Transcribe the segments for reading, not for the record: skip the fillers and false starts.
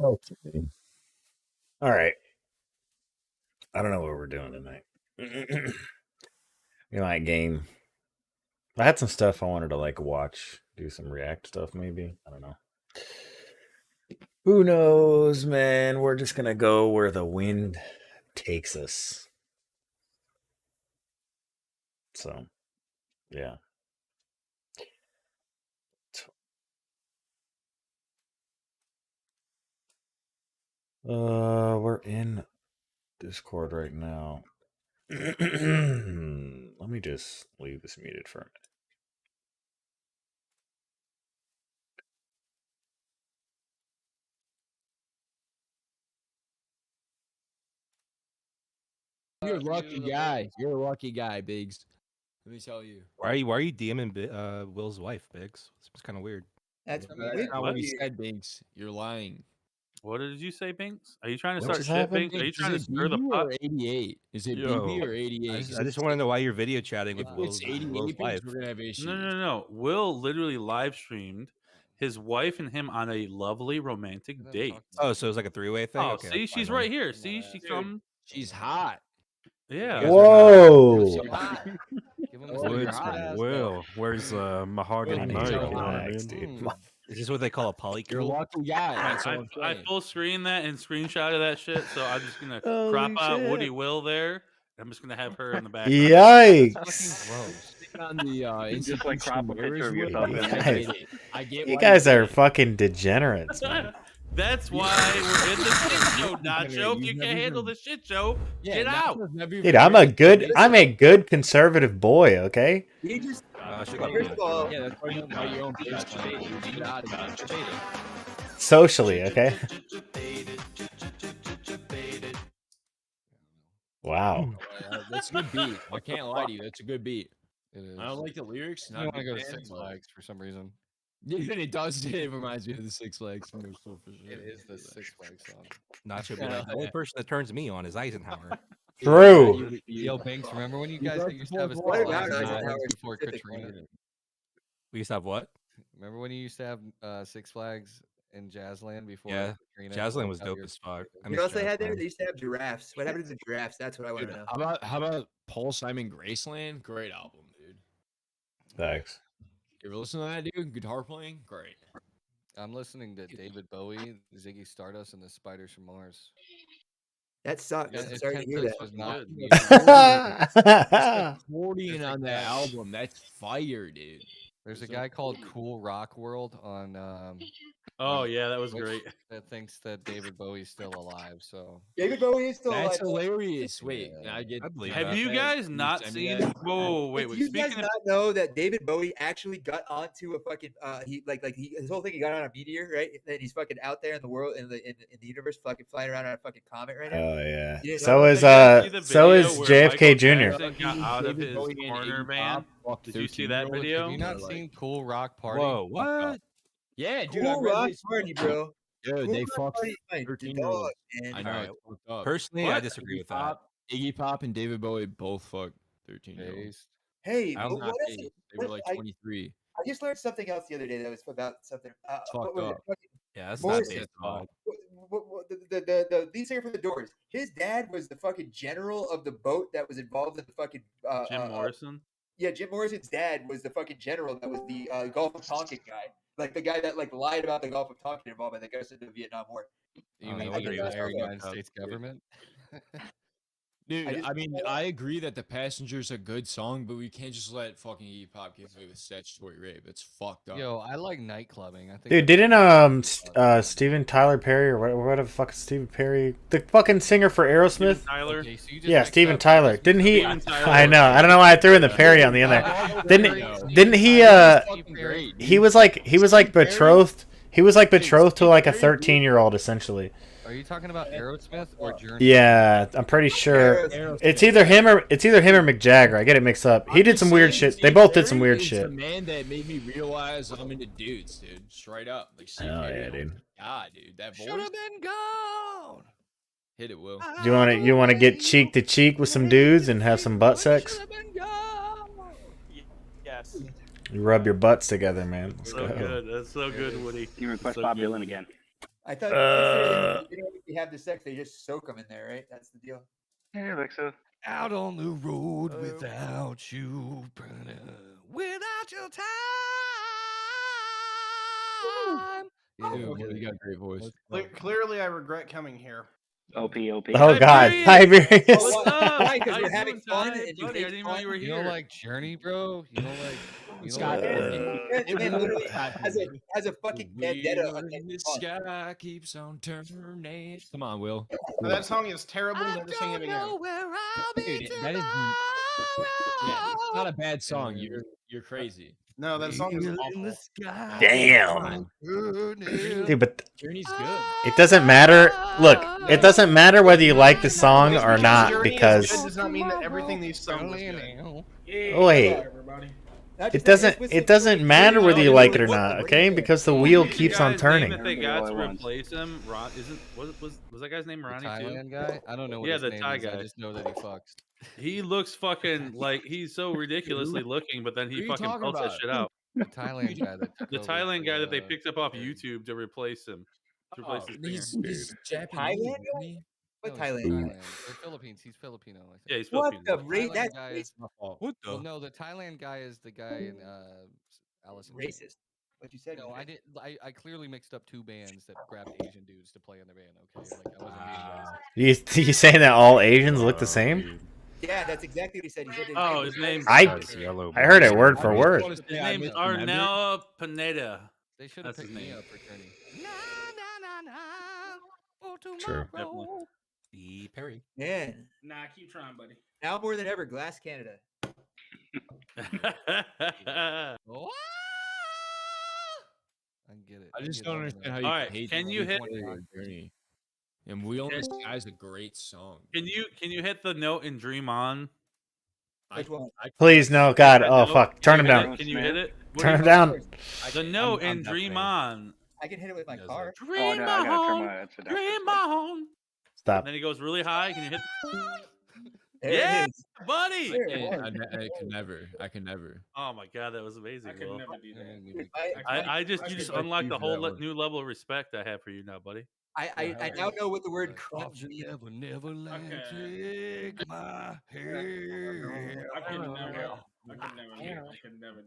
Okay. All right. I don't know what we're doing tonight. You like game? I had some stuff I wanted to like watch, do some react stuff maybe. I don't know. Who knows, man? We're just gonna go where the wind takes us. So, yeah. We're in Discord right now. Let me just leave this muted for a minute. You're a lucky guy. You're a lucky guy, Biggs. Let me tell you. Why are you DMing Will's wife, Biggs? It's kind of weird. That's not what you said, Biggs. You're lying. What did you say, Binks? Are you trying to What start just shit, happened? Binks? Are you trying to Is it stir the BB pot? or 88? Is it BB or 88? I just want to know why you're video chatting with If Will's it's 88, wife. Biggs, we're gonna have issues. No. Will literally live streamed his wife and him on a lovely romantic date. Oh, so it was like a three-way thing? Oh, okay, see, she's right here. See, she come. She's hot. Yeah. Whoa! Will, where's mahogany I need night? to You know what I relax, mean? dude. Is this what they call a You're a polycule? lucky guy. That's all I'm I saying. full screen that and screenshot of that shit. So I'm just gonna Holy crop out shit. Woody Will there. I'm just gonna have her in the back. Yikes! On the Just like crop a picture of yourself. I get You why guys did are it. fucking degenerates, man. That's why we're in the shit show, Nacho. If you can't handle the shit show, get out. Dude, I'm a good conservative boy, okay? You just First of all, Yeah, that's why you don't buy your own place. Get out of it. Socially, okay? Wow. That's a good beat. I can't lie to you. That's a good beat. It is. I don't like the lyrics. I Not want to a go big to fan, Six but- Flags for some reason. Yeah, it does. It reminds me of the Six Flags commercial for sure. It is the Six Flags song. Nacho be like, the only person that turns me on is Eisenhower. True. Yo, Banks, remember when you You guys got used the to have a full Six blow. Flags What in about Dallas Eisenhower before specifically? Katrina? We used to have what? Remember when you used to have Six Flags in Jazzland before Yeah, Katrina? Jazzland was How dope your- as fuck. I you miss know what they had there? Jazzland. They used to have giraffes. What happened to the giraffes? That's what I want to know. How about Paul Simon Graceland? Great album, dude. Thanks. You ever listen to that, dude? Guitar playing? Great. I'm listening to David Bowie, Ziggy Stardust, and the Spiders from Mars. That sucks. Yeah, I'm if sorry to Ken hear Toast that. was not Accordion on that album. That's fire, dude. There's a guy called Cool Rock World on Oh yeah, that was Twitch great. that thinks that David Bowie's still alive. So David Bowie is still That's alive. hilarious. Wait, Yeah. I get. I believe Have that. you guys Can not send me seen? that? Whoa, wait. Do you guys Speaking of, not know that David Bowie actually got onto a fucking his whole thing? He got on a meteor, right? And then he's fucking out there in the world in the universe, fucking flying around on a fucking comet right now. Oh yeah. You didn't So know is Did you guys see the so video is where JFK Michael Jr. Jackson got out of his corner van? Did you see that video? have you not seen Cool Rock Party? Whoa, what? Yeah, dude. Cool Rock Party, bro. Dude, Cool they Rock fucked Party, my 13-year-olds. dog, man. I know. Alright. It's fucked up. Personally, I What? disagree with that. Iggy Pop and David Bowie both fucked 13-year-olds. Based. Hey, I but don't what Not is eight. it? They were like 23. I just learned something else the other day that was about something. Fucked what was it? up. Fucking- Yeah, that's Morrison. not based on. the lead singer for the Doors. His dad was the fucking general of the boat that was involved in the fucking Jim Morrison. yeah, Jim Morrison's dad was the fucking general that was the Gulf of Tonkin guy, like the guy that like lied about the Gulf of Tonkin involvement that goes into the Vietnam War. You I mean know the what he was entire talking United about, States dude. government? Dude, I mean, I agree that The Passenger's a good song, but we can't just let fucking Iggy Pop get away with statutory rape. It's fucked up. Yo, I like night clubbing. I think Dude, that's- didn't Steven Tyler Perry or what the fuck is Steven Perry? The fucking singer for Aerosmith? Tyler. Okay, so you just Yeah, mixed Steven up Tyler. Aerosmith Didn't he? Steven Tyler. I know. I don't know why I threw in the Perry on the end there. Didn't he? Fucking great. He was like betrothed. He was like betrothed to like a 13-year-old essentially. Are you talking about Aerosmith or Journey? Yeah, I'm pretty sure it's either him or Mick Jagger. I get it mixed up. He did some weird shit. They both did some weird shit. The man that made me realize I'm into dudes, dude. Straight up, like, Oh yeah, dude. God, dude, that voice. Should have been gone. Hit it, Will. You want to get cheek to cheek with some dudes and have some butt sex? Yes. You rub your butts together, man. Let's So go. good. That's so good, Woody. You request So Bob good. Dylan again. I thought they don't actually have the sex; they just soak them in there, right? That's the deal. Hey, Alexa. Out on the road without you, without your time. Dude, Will, you got a great voice. Clearly, I regret coming here. OP. Oh God, Tiberius. What's up? Why? Because How we're you having doing, fun, Ty? and you Buddy, I hate didn't know you were You here. don't like Journey, bro? You don't like. You don't Scott, like. The man literally has a fucking vendetta Wheel against in the fun. sky keeps on turning. Come on, Will. Now, that song is terrible. Never sing it again. Where I'll be Dude, that is yeah, it's not a bad song. You're crazy. No, that song is in awful. the sky. Damn. Dude, Dude, but Journey's good. it doesn't matter. Look, it doesn't matter whether you like the song Just or because not Journey is because good does not mean that everything these songs is good. wait, Everybody. Not it just that, doesn't it's it doesn't matter whether you like it or not, okay? Because the wheel Who's the keeps on guy's name turning. That they Everybody got all to at once. replace him. Ron isn't was that guy's name the Ronnie too? Thailand guy? I don't know what Yeah, his the name Thai is. I guy. just know that he fucks. He looks fucking like he's so ridiculously looking, but then he Who are you fucking talking belts that about? shit out. The Thailand guy that took The over Thailand guy that they for, picked up off Journey. YouTube to replace him. To replace his singer. He's Japanese, Thailand isn't he? What No, he's Thailand? from Thailand. Or Philippines. He's Filipino, I think. Yeah, he's What Filipino. the race? Thailand That's guy racist. is. My fault. What Well, no, the Thailand guy is the guy in Alice in Chains. Racist. What you said? No, was I racist. did. I clearly mixed up two bands that grabbed Asian dudes to play in their band. Okay, like I wasn't being racist. You saying that all Asians look the same? Yeah, that's exactly what he said. He said his Oh, name his was name's That's yellow. I heard it Bone. word for I word. just wanna His say I name's missed the member. Arnel Pineda. They should have That's his picked me name. up for Journey. True. Definitely. E. Perry. Man, Nah, keep trying, buddy. now more than ever, Glass Canada. Oh, I get it. I just get don't it, understand how man. you Alright, can hate can the you hit- Journey. And Wheel in the Sky is a great song. Can you hit the note and Dream On? Which one? Please, no, God. That Oh, note? fuck. Turn Can him you hit down. it? Can you hit it? What Turn do him you- down. The note and Dream On. I can hit it with my Does car. it? Oh, Dream no, I gotta turn on. my headset down. Dream on. Stop. Then he goes really high. Can you hit? There Yeah. it is. Buddy. There it I was. can never. I can never. Oh my god, that was amazing. I could Will. never do That that. made me weak. I just I you could just like unlocked you the for whole that one. new level of respect I have for you now, buddy. I now know what the word Like, crunch means. never let Okay. take my I hand. could never. I could never. I could never.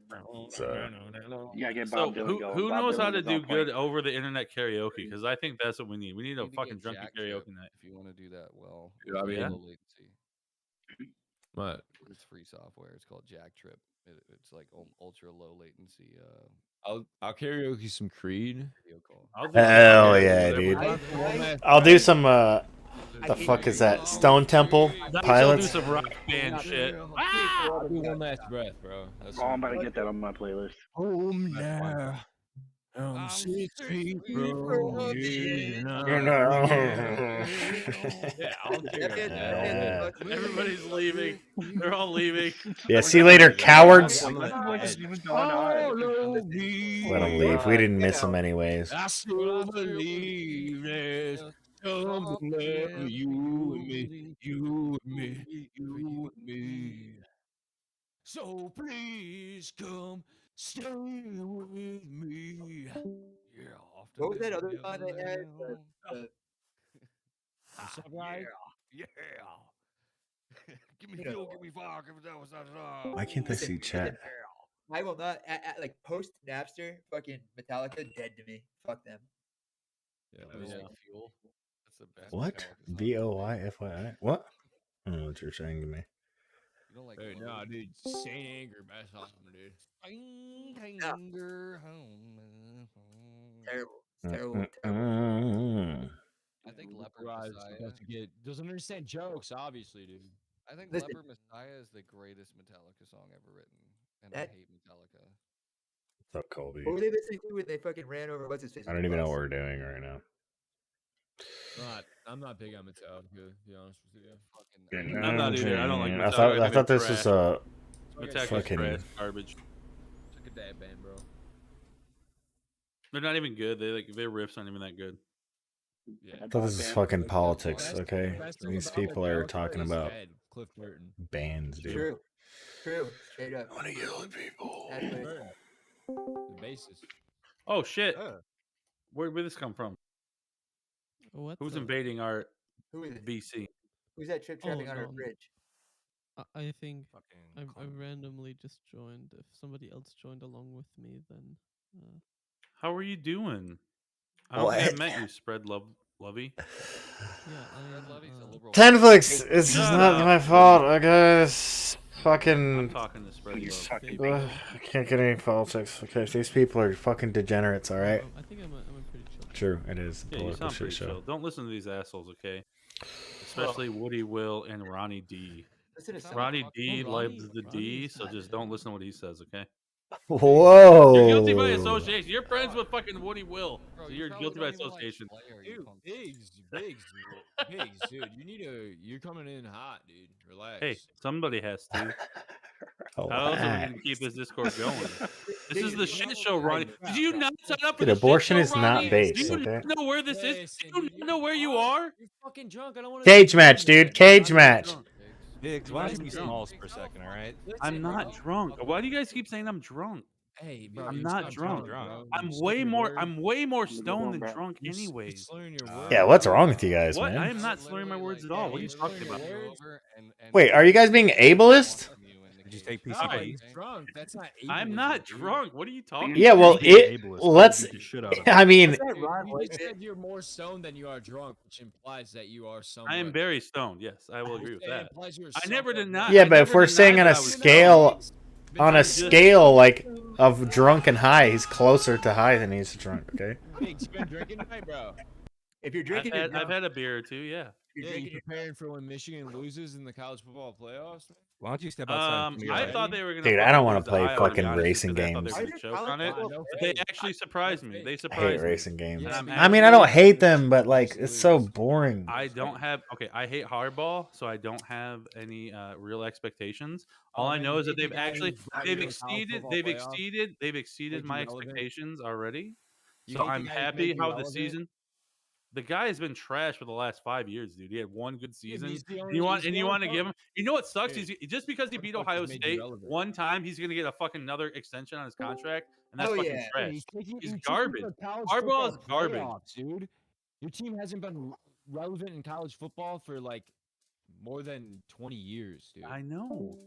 So, You gotta get So Bob Dylan who going. Bob knows how Dylan to was do on good point. over the internet karaoke? Because I think that's what we need. We need You a need to fucking get drunken Jack Trip karaoke night. if you want to do that well. Dude, I It's mean- low latency. What? It's free software. It's called Jack Trip. It's like ultra low latency I'll karaoke some Creed. video call. I'll do Hell whatever, yeah, whatever. dude. I'll do some the fuck is that? Stone Temple I'll do Pilots? some rock band shit. I'll do One Last Breath, bro. That's Oh, I'm about to get that on my playlist. home now. I'm 6 feet You Yeah, I'll Yeah. Everybody's leaving. They're all leaving. Yeah, see you later, cowards. Like, what the fuck is even going on? Let them leave. We didn't miss them anyways. I still believe there's something left for you and me, you and me, you and me. So please come stay with me. Yeah, off to What was that Never other song they had? Neverland. What's up, guys? Yeah. Give me You know. fuel, give me fire, give me that was that. Why can't I see chat? I will not like post Napster. Fucking Metallica, dead to me. Fuck them. Yeah, That was yeah. like fuel. That's the best. What? Metallica song. VOYFYI? What? I don't know what you're saying to me. You don't like Hey, Glow? no, dude, Saint Anger, best album, dude. Anger home. Terrible. It's terrible. Terrible. Mm. I think Leper Rise Messiah. doesn't understand jokes, obviously, dude. I think Listen. Leper Messiah is the greatest Metallica song ever written, and That- I hate Metallica. What's up, Colby? What were they listening to when they fucking ran over what's his face? I with don't the even know bus? what we're doing right now. I'm not big on Metallica, to be honest with you. Fucking. I'm not either. I don't like I thought Metallica. I thought this Trash. was Metallica's fucking- trash, garbage. It's like a dad band, bro. They're not even good. Their riffs aren't even that good. Yeah. I thought this is fucking politics. Best- Okay, best thing these about people are Metallica talking is about Ed, Cliff Burton. bands, dude. True. True. Straight up. I want to yell at people. That's what- Burton. The bassist. Oh shit! Oh. Where did this come from? What? Who's invading our Who is it? BC? Who's that trip Oh, trapping on our no. bridge? I think I Fucking randomly just joined. If somebody else joined along with me, then How are you doing? I don't think I What? met you, Spread Lovey. yeah, I am. Love's a liberal. Tenflix, it's Shut not up. my fault, okay? It's I'm fucking. talking to Spread You Love. suck. Ugh, I can't get any politics. Okay, these people are fucking degenerates, alright? I think I'm a pretty chill. True, it is. Yeah, you Political sound shit pretty show. chill. Don't listen to these assholes, okay? Especially Woody Will and Ronnie D. Listen to Sound some. like Ronnie fuck- D oh, loves the Ronnie D, is so not just chill. don't listen to what he says, okay? Whoa! You're guilty by association. You're friends with fucking Woody Will, Bro, so you you're probably guilty by don't even like association. Slayer, you Dude, punk. Biggs, dude. You need to. You're coming in hot, dude. Relax. Hey, somebody has to. Oh, How else are we going to keep this Discord going? This is the shit show, Ronnie. Did you not sign up for Dude, the abortion shit show, is not Ronnie? base, Do you okay? not know where this is? Listen, Do you dude, not know where you are? You're fucking drunk. I don't want to. Cage match, dude. Cage match. Biggs, why don't you be Drunk. smalls for a second, all right? I'm not drunk. Why do you guys keep saying I'm drunk? Hey, bro. I'm you not sound drunk. bro. I'm You way slur your more. words. I'm way more Leave it stoned alone, than bro. drunk, You're anyways. slurring your words. Yeah, what's wrong with you guys, What? I man? am not slurring my words at all. What are you talking about? Wait, are you guys being ableist? Did you take No, PCP? he's drunk. That's not. I'm not drunk. What are you talking Yeah, about? well, Being ableist, I would let's. beat the shit out of I him. mean, What's that Ron You voice just bit? said you're more stoned than you are drunk, which implies that you are somewhat. I am very stoned. Yes, I will agree with It that. implies you're I never somewhat denied. drunk. yeah, I but if never we're saying denied on a that I was scale, stoned. on a I'm just- scale like of drunk and high, he's closer to high than he is to drunk. Okay. Biggs, you been drinking tonight, bro? If you're I've drinking, you're had, I've drunk. had a beer or two. Yeah. If you're Yeah, drinking, you preparing for when Michigan loses in the college football playoffs? Man? Why don't you step outside? and I come thought here? they were gonna. Dude, I fucking don't wanna lose to play Iowa, to be fucking honest, racing because I thought games. they were gonna choke on it. No But they fake. actually surprised me. They I hate surprised me. racing games. Yeah, I'm I mean, I don't actually- hate them, but like it's so boring. I don't have. Okay, I hate hardball, so I don't have any real expectations. All I man, know is that maybe they've guys actually brought they've you to college exceeded football they've playoff. exceeded exceeded Make my you relevant. expectations already. You So hate the I'm guys that make happy you how the relevant? season. The guy has been trash for the last 5 years, dude. He had one good season. he's the And only- you want he's and the you only want to give him. You know what sucks? Dude, He's just because he what beat the fuck Ohio has made you State relevant? one time, he's gonna get a fucking another extension on his contract, and that's Oh, fucking yeah. trash. He's He's taking you garbage. to college Harbaugh is football garbage. playoffs, dude. Your team hasn't been relevant in college football for like more than 20 years, dude. I know.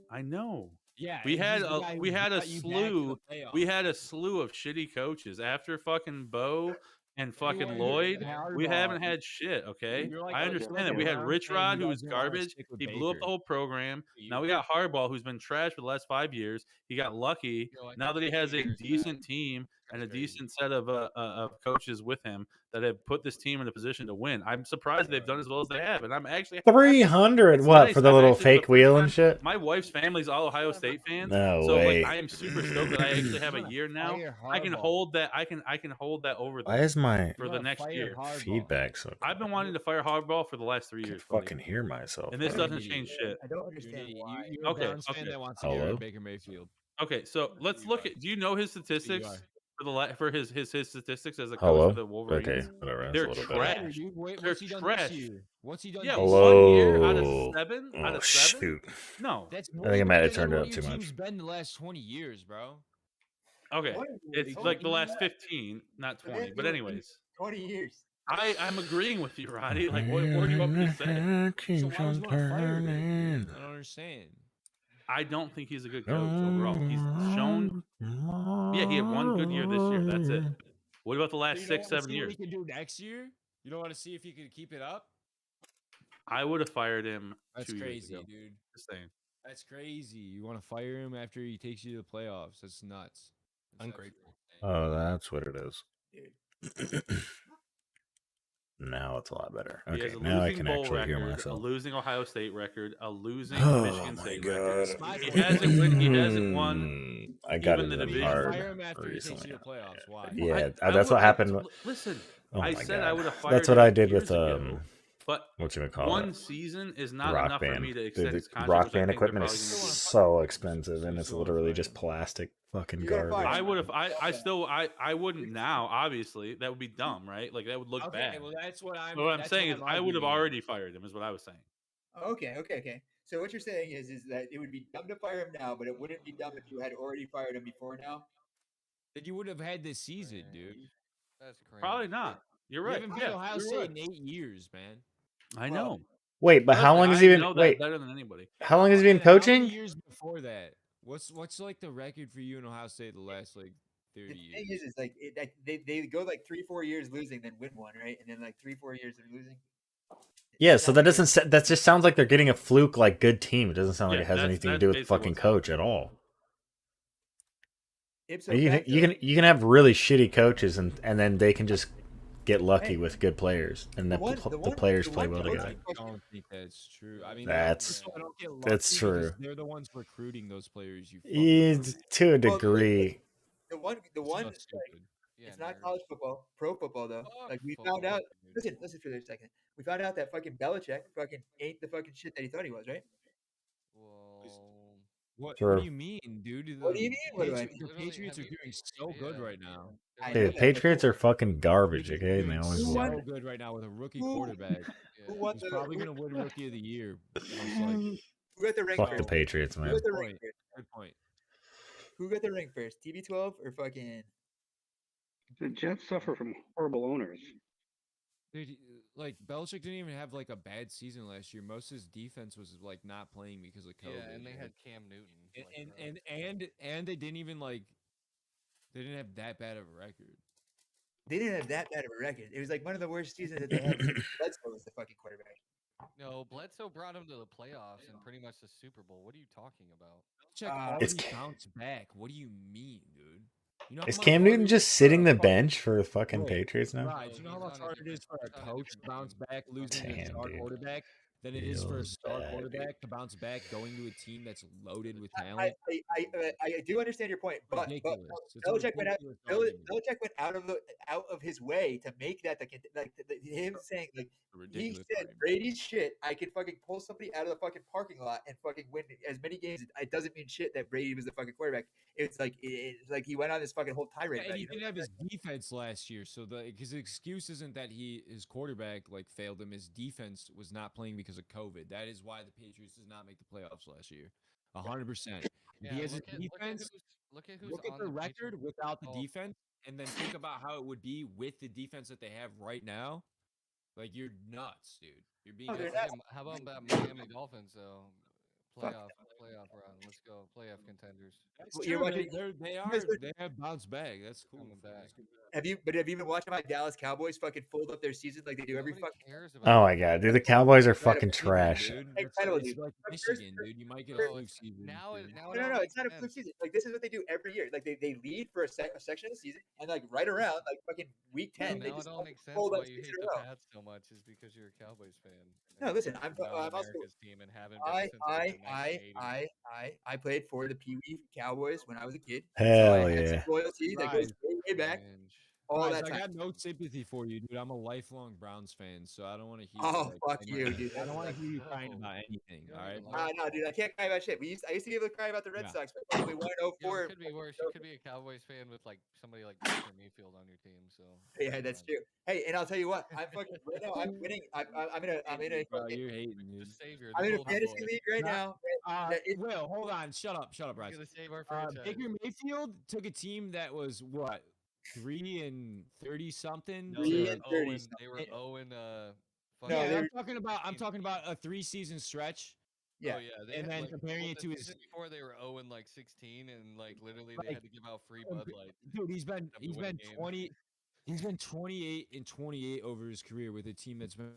Yeah, We and had he's the a guy who we had a got you back to the slew. We playoffs. had a slew of shitty coaches after fucking Bo and fucking Anyone- Lloyd. Harbaugh, We haven't had shit. Okay, you're like I a understand Bill that. We had Brown Rich fan Rod, who who was doesn't wanna garbage. stick with He blew up Baker. the whole program. You- Now we got Harbaugh, who's been trash for the last 5 years. He got lucky. You're like, Now that he has a Baker's bad. decent team and a That's crazy. decent set of coaches with him that have put this team in a position to win. I'm surprised they've done as well as they have, and I'm actually 300. It's What nice. for the I'm little actually, for the fake wheel and first shit? My wife's family's all Ohio State fans. No so way. like I am super stoked that I actually have a wanna year now. fire I can Harbaugh. hold that. I can hold that over Why them is my for You the wanna next fire year. Harbaugh. feedback so? I've been wanting to fire Harbaugh for the last 3 I years. can't buddy. fucking hear myself. And this bro. doesn't change shit. I don't You're, understand an- why. you're a Okay, Browns fan okay. that wants to get rid Hello? of Baker Mayfield. Okay, so let's look at. Do you know his statistics are. for for his statistics as a coach Hello? for the Wolverines? Okay, whatever. That's They're a little trash. better. Dude, wait, They're what's he done trash. this year? What's he done Yeah, this Hello? year? 1 year out of 7. Out Oh of 7? shoot! No. That's I think I might have turned it it up too much. Team's been the last 20 years, bro. Okay, it's Oh, like the you last know 15, not what? 20. But anyways. 20 years. I'm agreeing with you, Roddy. Like, what do you want me to say? So Keeps why would on you want to fire him? turning. I don't understand. I don't think he's a good coach overall. He's shown. Yeah, he had one good year this year. That's it. What about the So last you don't 6, wanna 7 see years? what he can do next year? You don't want to see if he could keep it up? I would have fired him That's 2 years crazy, ago. dude. Just saying. That's crazy. You want to fire him after he takes you to the playoffs? That's nuts. That's Ungrateful. Oh, that's what it is. Dude. Now it's a lot better. He has Okay, a now I losing can bowl actually hear record, a myself. losing Ohio State record, a losing Oh Michigan my State god! record. He hasn't won. I got even it the in division. hard Fire him after he takes recently. you to playoffs. Why? Yeah, I that's would- what happened. Listen, Oh I my said god! I would have fired. That's what I did him with years ago, but what you call one it? season is not Rock enough band. for me to Dude, extend his the contract. rock which I band think they're equipment is probably gonna do. so expensive, and So it's you wanna literally fire just him? plastic fucking You gotta garbage. fire I would have. I wouldn't now. Obviously, that would be dumb, right? Like that would look Okay, bad. well that's what I'm. But what I'm that's saying what is, I'm I would have arguing. already fired him. Is what I was saying. Okay. So what you're saying is that it would be dumb to fire him now, but it wouldn't be dumb if you had already fired him before now. That you would have had this season, dude. That's crazy. Probably not. You're You right. haven't beat Yeah, Ohio you're State right. in 8 years, man. I Well, know. Wait, but how Trust me, long has I he been? know that Wait, better than anybody. how long has he been And how many coaching? years before that? What's like the record for you in Ohio State the last like 30 the thing years? is like they go like 3-4 years losing, then win one, right? And then like 3-4 years they're losing. Yeah, It's so not that like doesn't. That just sounds like they're getting a fluke, like good team. It doesn't sound like Yeah, it has that's anything to that's do with the basically fucking what's coach happening. at all. ipso You can facto. you can have really shitty coaches and then they can just get lucky Hey, with good players and the the, one pl- the the one players the play one well coaching together. I question. don't think that's true. I mean, That's first of all, I don't get lucky that's because true. they're the ones recruiting those players. You To a Well, degree. the one so like, stupid. Yeah, it's not nerd. college football, pro football though. Fuck Like we found football, out. dude. Listen for a second. We found out that fucking Belichick fucking ain't the fucking shit that he thought he was, right? Well, What do True. you mean, dude? What do you mean? What do I mean? The literally, Patriots have are you? doing so good Yeah, right now. they're I like know Dude, that. But Patriots are fucking garbage, They're okay? And they doing always who will. won? so good right now with a rookie Who quarterback. who yeah. won He's the probably who, gonna win Rookie of the Year, most likely. who got the ring Fuck the first? Patriots, Who man. got Good the ring point. first? Good point. Who got the ring first? TB12 or fucking? The Jets suffer from horrible owners. Dude, like Belichick didn't even have like a bad season last year. Most of his defense was like not playing because of COVID. Yeah, and they like, had Cam Newton. and Like, and they didn't even like they didn't have that bad of a record. They didn't have that bad of a record. It was like one of the worst seasons that they had since Bledsoe was the fucking quarterback. no, Bledsoe brought him to the playoffs and pretty much the Super Bowl. What are you talking about? Check It's already bounced back. What do you mean, dude? You know Is how much Cam harder Newton it is just for sitting the fucking- bench for the fucking Wait, Patriots now? Right. No, Do you know how he's much on a harder it is different. for a He's on a coach to different bounce team. back losing their Damn, star dude. quarterback than it is for a Feels star bad, quarterback to bounce back going to a team that's loaded with I talent? I do understand your point, but Ridiculous. It's a Belichick went out. ridiculous argument. Belichick went out of his way to make that him saying like A he ridiculous said argument. Brady's shit. I could fucking pull somebody out of the fucking parking lot and fucking win as many games. It doesn't mean shit that Brady was the fucking quarterback. It's like he went on this fucking whole tirade. And about it, he you know? didn't have his defense last year, so his excuse isn't that his quarterback like failed him. His defense was not playing because of COVID. That is why the Patriots did not make the playoffs last year. 100%. If Yeah, he has his look at defense, look at who's look at on the the record Patriots. without the Oh, defense, and then think about how it would be with the defense that they have right now. Like you're nuts, dude. You're being No, they're nuts. not. how about that Miami Dolphins though? Fuck. Playoff run. Let's go. Playoff contenders. That's Well, true. you're watching. They have bounced back. That's cool. Coming back. That's good. Have you been watching my Dallas Cowboys fucking fold up their season like they do every Nobody fucking? cares Oh about. my god, dude, the Cowboys are fucking Incredible, trash. dude. That's Incredible, it's dude. like But Michigan, dude. You might get a No, fluke it's season. now it dude. now it No, all no, makes it's not a fluke sense. season. Like this is what they do every year. Like they lead for a section of the season, and like right around like fucking week No, 10, they now it just all makes sense fold why up you 6 hate in a the row. Pats so much is because you're a Cowboys fan. No, listen, I'm now also America's team and haven't been since like the 1980s. I played for the Pee Wee Cowboys when I was a kid, so Hell I had some yeah. loyalty that goes Right. way back. Cringe. All Guys, that I time. got no sympathy for you, dude. I'm a lifelong Browns fan, so I don't want to hear. Oh, like, fuck any- you, dude. I don't want to That's hear you No. crying about anything. You don't All right. even like no, dude. I can't cry about shit. I used to be able to cry about the Red Yeah. Sox, but fucking we won in Yo, 04. it could be worse. You could be a Cowboys fan with like somebody like Baker Mayfield on your team. So Yeah, that's true. Hey, and I'll tell you what, I'm fucking right now. I'm winning. I'm in a Bro, fucking, you're hating, dude. the savior, I'm the in a golden fantasy boy. league right now. Will, hold on. Shut up, He's Bryce. gonna save our franchise. Baker Mayfield took a team that was what 3-30 something. No, they were 3-30. 0 they were 0 No, Yeah, they I'm were- talking about a 3-season stretch. Yeah. Oh yeah, they And had, then like, comparing it the to his season before they were 0 and like 16, and like literally they Like, had to give out free Bud Light. dude, he's been to win a game. 28 and 28 over his career with a team that's been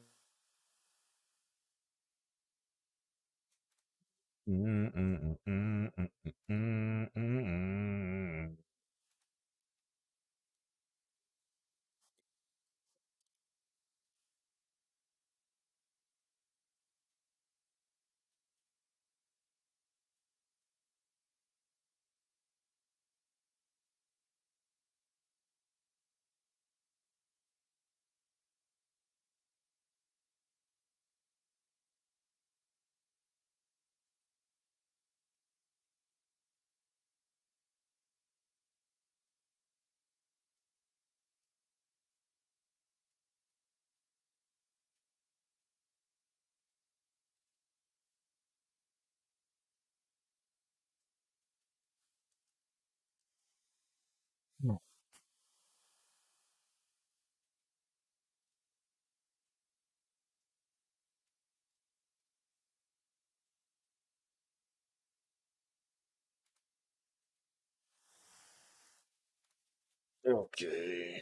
Okay.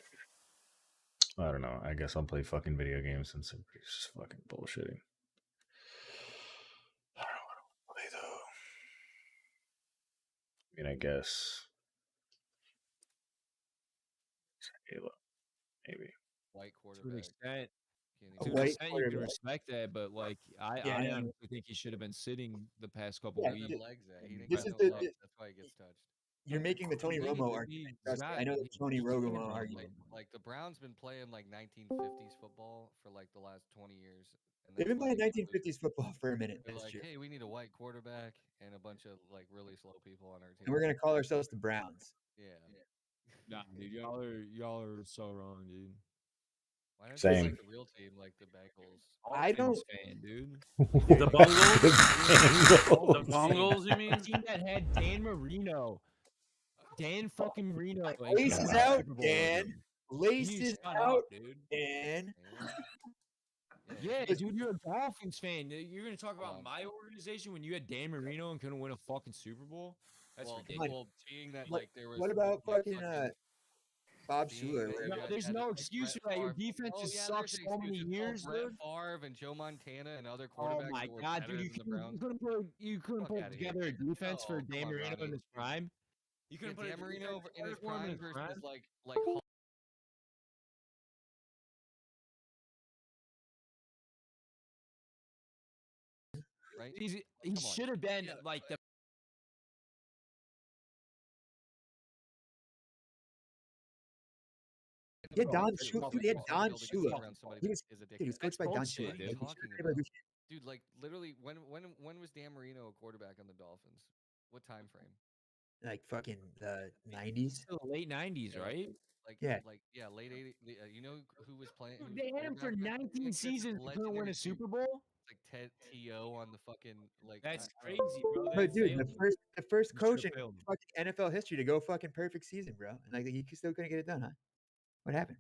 I don't know. I guess I'll play fucking video games since everybody's just fucking bullshitting. I don't know what I'll play though. I mean, I guess Halo, maybe. White To an quarterback. extent, A to an white extent, you can quarterback. respect that, but like Yeah, I no. honestly think he should have been sitting the past couple Yeah, Where weeks. the legs at? He didn't This get is no the- legs. That's why he gets touched. You're making the Tony Maybe, Romo dude, argument. he's Trust me, got- I know the he- Tony he Romo can't run, argument. Like the Browns been playing like 1950s football for like the last 20 years. And They've that's been why playing they keep losing. 1950s football for a minute. They're That's like, true. hey, we need a white quarterback and a bunch of like really slow people on our team. And we're gonna call ourselves the Browns. Yeah. Nah, dude, y'all are so wrong, dude. Why don't you Same. like the real team, like the Bengals? I don't. Dolphins fan, dude. The Bungles? The Bengals. Bungles, you mean? Team that had Dan Marino. Dan fucking Marino. and Laces couldn't win a out, Super Bowl with Dan. him. You need to Laces shut out, up, dude. Dan. Yeah, dude, you're a Dolphins fan. You're gonna talk about Um, my organization when you had Dan Marino and couldn't win a fucking Super Bowl? That's ridiculous. Well, being that What- like there was. What about like, fucking Bob being Schuler? that whatever. you No, guys there's had, no like, excuse Brett for that. Your Favre- defense Oh, has yeah, sucked there's an so many excuse. It's years, called Brett dude. Favre and Joe Montana and other Oh quarterbacks my that were god, better dude, than the Browns. you couldn't Fuck put outta here. together a defense for No, Dan come on, Marino in Ronnie. his prime. You Yeah, couldn't put a Dan Marino defense in his together for him prime versus prime? like right? He Come on. should have been like the He had Don Dude, Shula. Dude, he had Don build a Shula. team around somebody He was, that is a dude, he was dickhead. coached by Don bullshit, Shula. What are you dude. talking Everybody about? was- Dude, like literally, when was Dan Marino a quarterback on the Dolphins? What time frame? Like fucking the 90s. still late 90s, Yeah. right? Yeah. Late 80s. You know who was playing? Dude, who was they had him for quarterback back then? 19 Yeah, 'cause that's seasons and couldn't win legendary a team. Super Bowl. Like Ted T.O. on the fucking like. That's I- crazy, bro. They But dude, failed the him. first You coach should've in failed him. fucking NFL history to go fucking perfect season, bro. And like he still couldn't get it done, huh? What happened?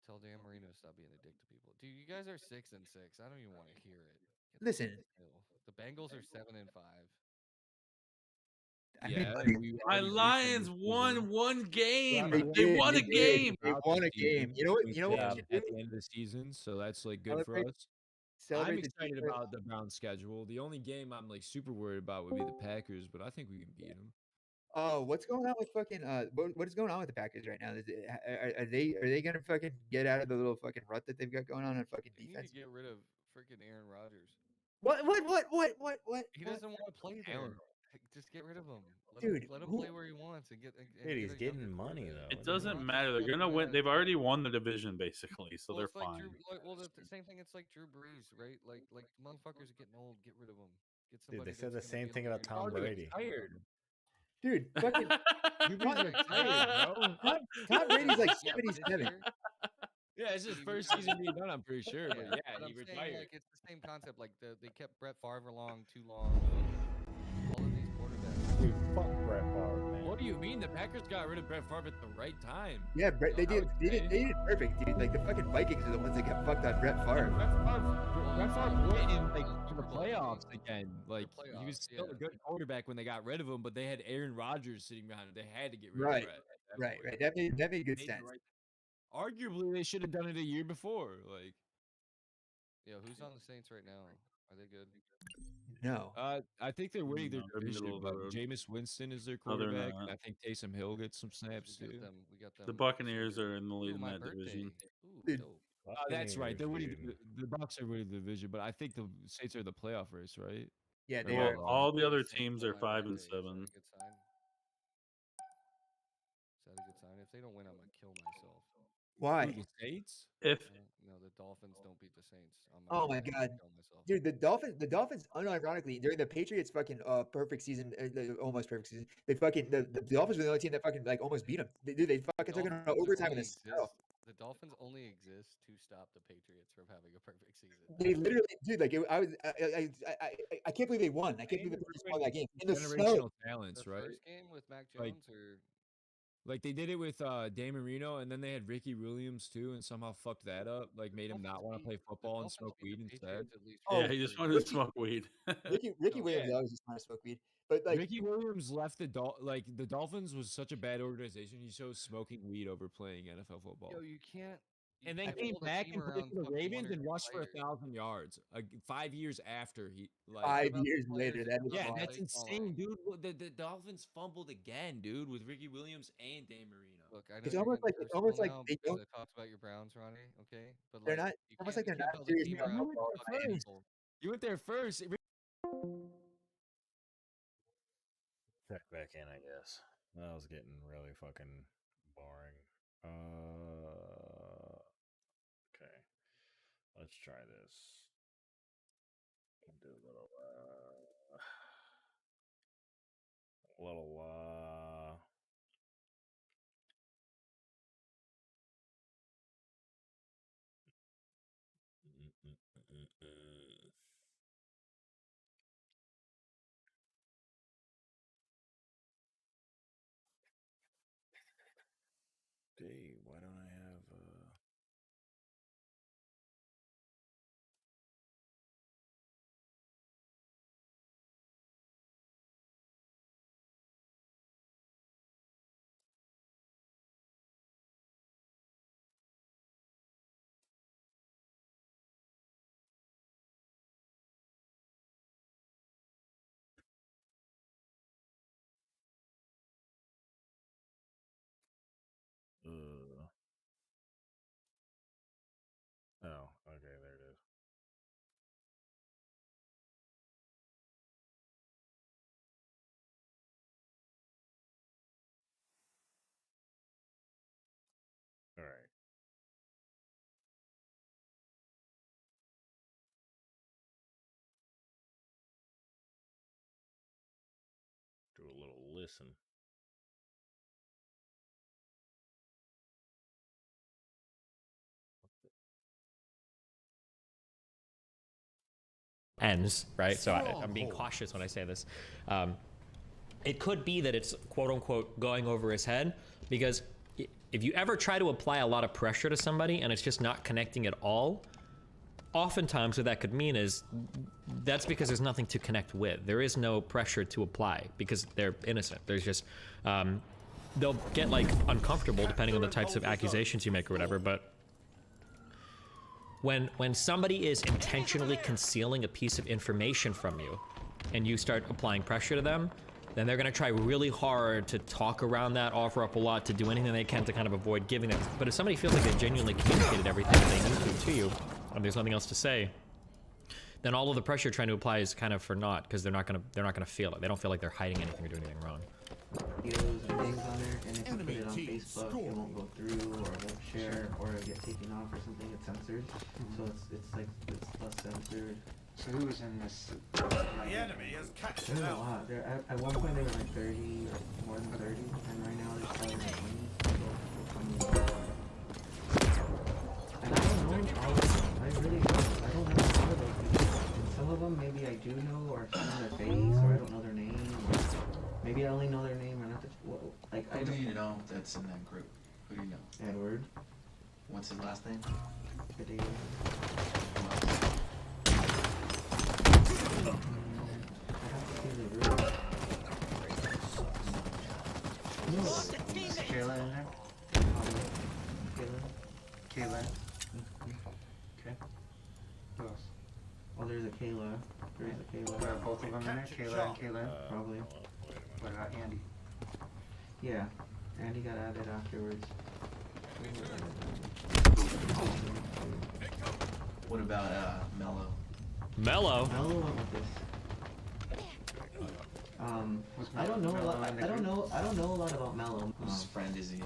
Tell Dan Marino to stop being a dick to people. Dude, you guys are 6-6. I don't even want to hear it. Get the Listen. fuck out. The Bengals are 7-5. I Yeah, mean, we My already beat them Lions this won season. one game. They They did, won they a did. game. They won a game. You know what? We You know what played we them should at do? the end of the season, so that's like good for Celebrate- us. I'm Celebrate the excited defense. about the Browns schedule. The only game I'm like super worried about would be the Packers, but I think we can beat them. Oh, what's going on with fucking what is going on with the Packers right now? Are they gonna fucking get out of the little fucking rut that they've got going on fucking They need defense? to get rid of freaking Aaron Rodgers. What? He doesn't want to play there. Talent. Just get rid of him. Dude, let him who- play where he wants and get. Dude, he's getting money though. It isn't doesn't he? matter. They're gonna win. They've already won the division basically, so they're it's like fine. the same thing. It's like Drew Brees, right? Like motherfuckers are getting old. Get rid of them. Get Dude, somebody. they said the that's gonna same be thing able about to Tom do it. Brady. Tired. Dude, fucking Drew Brees is retired, bro. Tom Brady's like Yeah, but this 77. year- Yeah, it's his He first retired. season being done, I'm pretty sure. But yeah, but he I'm saying, retired. like it's the same concept. Like they kept Brett Favre along too long. All of these quarterbacks. Dude, fuck Brett Favre, man. What do you mean? The Packers got rid of Brett Favre at the right time. Yeah, Brett, they I did. would They did. say. They did perfect, dude. Like the fucking Vikings are the ones that got fucked on Brett Favre. Brett Favre went in like to the playoffs again. Like he was playoffs, still a yeah. good quarterback when they got rid of him, but they had Aaron Rodgers sitting behind him. They had to get rid Right, of Brett. at that Right, point. right. That made good Made the sense. right- Arguably, they should have done it a year before. Like, Yeah, who's on the Saints right now? Are they good? No. I think they're winning their No, they're division. middle of the But road. Jameis Winston is their No, they're quarterback. not. and I think Taysom Hill gets some snaps We too. got them. The Buccaneers so good. are in the lead Ooh, in my that birthday. division. Ooh, Dude. dope. That's right. They're winning. Dude. The Bucks are winning the division, but I think the Saints are the playoff race, right? Yeah, they Well, are. All the other Saints teams on are my 5 and birthday. Is that a 7. good sign? Is that a good sign? If they don't win, I'm gonna kill myself. Why? Who, the Saints? If No, the Dolphins don't beat the Saints. On Oh my birthday, I'm gonna God. kill myself. Dude, the Dolphins, unironically, during the Patriots' fucking perfect season, almost perfect season, they fucking the Dolphins were the only team that fucking like almost beat them. They fucking took it in Dolphins overtime in only the snow. The Dolphins only exist to stop the Patriots from having a perfect season. They literally, dude, like I can't believe they won. I can't believe the Patriots won that game in the snow. Generational talents, The right? first game with Mac Like- Jones or Like they did it with Dan Marino, and then they had Ricky Williams too, and somehow fucked that up. Like made him not want to play football and smoke weed instead. Yeah, he just wanted to smoke weed. Ricky Williams always just trying to smoke weed, but like Ricky Williams left the the Dolphins was such a bad organization. He chose smoking weed over playing NFL football. Yo, you can't. And then came back and played for the Ravens and rushed for 1,000 yards. 5 years after he like 5 years later, that is yeah, wild. that's insane, dude. The Dolphins fumbled again, dude, with Ricky Williams and Dan Marino. Look, I know It's you're almost getting like personal they now because don't. I talked about your Browns, Ronnie. Okay, but They're like, not. you Almost can't, like they're you can't not build a serious team about around football. fucking people. You went there first. Check back in, I guess. That was getting really fucking boring. Okay. Let's try this. Do a little Hey, why don't I have oh, okay, there it is. All right. Do a little listen. Ends, right? So I'm being cautious when I say this. It could be that it's quote unquote going over his head, because if you ever try to apply a lot of pressure to somebody and it's just not connecting at all, oftentimes what that could mean is that's because there's nothing to connect with. There is no pressure to apply because they're innocent. There's just, they'll get like uncomfortable depending on the types of accusations you make or whatever, but when somebody is intentionally concealing a piece of information from you and you start applying pressure to them, then they're gonna try really hard to talk around that, offer up a lot, to do anything they can to kind of avoid giving it. But if somebody feels like they genuinely communicated everything that they need to you, and there's nothing else to say, then all of the pressure you're trying to apply is kind of for naught, because they're not gonna feel it. They don't feel like they're hiding anything or doing anything wrong. Videos and things on there, and if you put it on Facebook, it won't go through, or it won't share, or it'll get taken off or something. It's censored, so it's less censored. So who was in this? The enemy has catched There's it a out. lot. There at one point they were like 30 or more than 30, and right now there's probably like 20. And I don't know all of them. I really don't. I don't know all of those people. And some of them maybe I do know, or I've seen their face, or I don't know their name. Or maybe I only know their name, or not. Like Who do you know that's in that group? Who do you know? Edward. What's his last name? Video. Is Kayla in there? Kayla. Okay. Who else? Oh, there's a Kayla. There's a Kayla. Are both of them in there? Kayla and Kayla? Probably. What about Andy? Yeah. Andy got added afterwards. What about Mello? Mello? Mello went with this. I don't know a lot. I don't know a lot about Mello. Whose friend is he?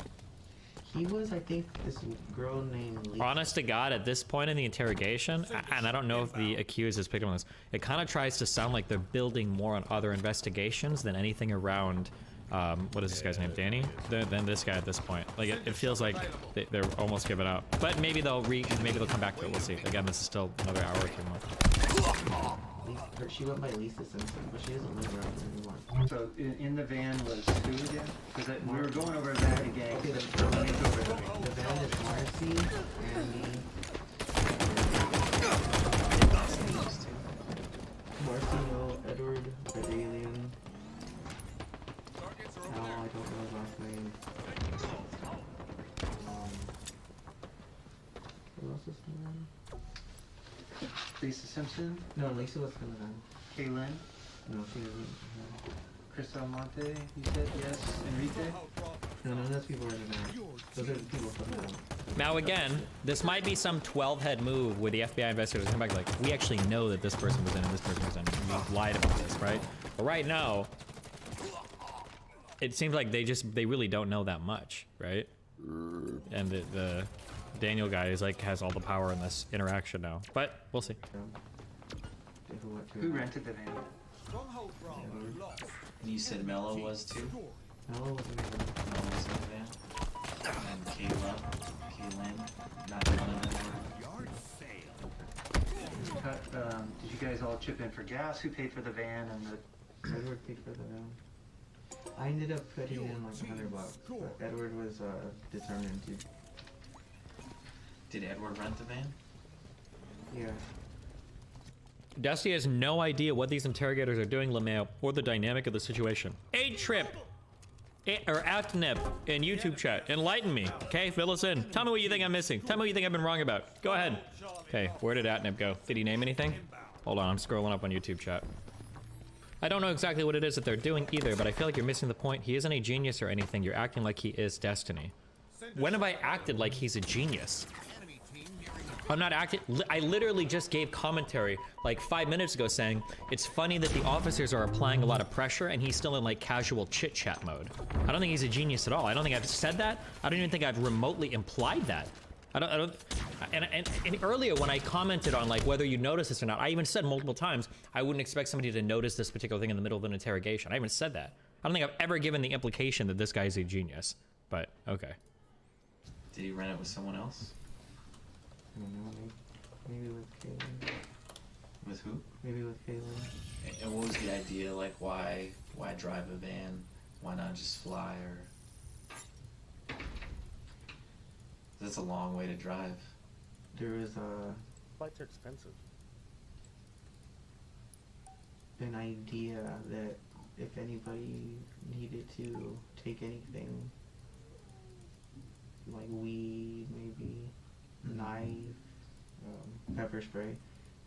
He was, I think, this girl named Lisa. Honest to God, at this point in the interrogation, and I don't know if the accused has picked up on this, it kind of tries to sound like they're building more on other investigations than anything around, what is this guy's name, Danny? Than this guy at this point. Like, it feels like they're almost giving up. But maybe they'll come back to it, we'll see. Again, this is still another hour or two more. She went by Lisa Simpson, but she doesn't live around here anymore. So in the van was who again? Because we were going over that again. Okay, the van is Marcy, Andy, Marcio, Edward, Badalian. No, I don't know his last name. Who else is in the van? Lisa Simpson? No, Lisa was in the van. Kaylin? No, she isn't. Chris Almonte, you said yes. Enrique? No, none of those people are in the van. Those are the people from the van. Now again, this might be some 12-head move where the FBI investigators come back like, we actually know that this person was in and this person was in. We lied about this, right? But right now, it seems like they really don't know that much, right? And the Daniel guy is like has all the power in this interaction now, but we'll see. Who rented the van? And you said Mello was too? Mello was in the van. Mello was in the van? And Kayla, Kaylin, not one of them Did you guys all chip in for gas? Who paid for the van and the... Edward paid for the van. I ended up putting in like $100, but Edward was determined to. Did Edward rent the van? Yeah. Dusty has no idea what these interrogators are doing, LeMayo, or the dynamic of the situation. A-Trip, or Actnip in YouTube chat. Enlighten me, okay? Fill us in. Tell me what you think I'm missing. Tell me what you think I've been wrong about. Go ahead. Okay, where did Atnip go? Did he name anything? Hold on, I'm scrolling up on YouTube chat. I don't know exactly what it is that they're doing either, but I feel like you're missing the point. He isn't a genius or anything. You're acting like he is Destiny. When have I acted like he's a genius? I'm not acting. I literally just gave commentary like 5 minutes ago saying it's funny that the officers are applying a lot of pressure and he's still in like casual chit chat mode. I don't think he's a genius at all. I don't think I've said that. I don't even think I've remotely implied that. And earlier when I commented on like whether you notice this or not, I even said multiple times I wouldn't expect somebody to notice this particular thing in the middle of an interrogation. I even said that. I don't think I've ever given the implication that this guy is a genius. But okay. Did he rent it with someone else? I don't know, maybe with Kaylin. With who? Maybe with Kaylin. And what was the idea? Like, why drive a van? Why not just fly? Or that's a long way to drive. There was flights are expensive. An idea that if anybody needed to take anything, like weed, maybe knife, pepper spray,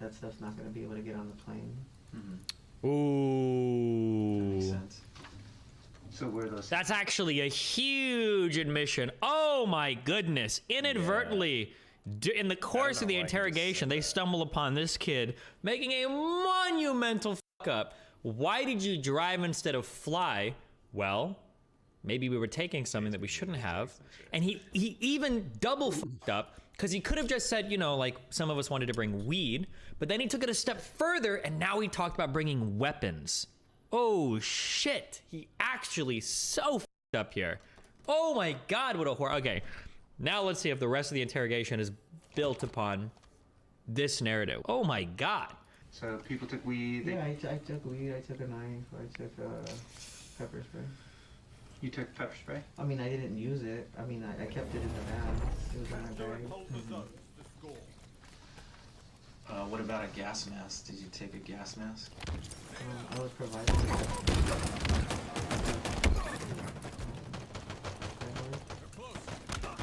that stuff's not going to be able to get on the plane. Ooh. That makes sense. So where those... That's actually a huge admission. Oh my goodness. Inadvertently, in the course of the interrogation, they stumble upon this kid making a monumental fuck up. Why did you drive instead of fly? Well, maybe we were taking something that we shouldn't have. And he even double fucked up because he could have just said, you know, like some of us wanted to bring weed, but then he took it a step further and now he talked about bringing weapons. Oh shit, he actually so fucked up here. Oh my God, what a horror. Okay, now let's see if the rest of the interrogation is built upon this narrative. Oh my God. So people took weed. Yeah, I took weed, I took a knife, I took pepper spray. You took pepper spray? I mean, I didn't use it. I mean, I kept it in the van. It was in my bag. What about a gas mask? Did you take a gas mask? I was provided.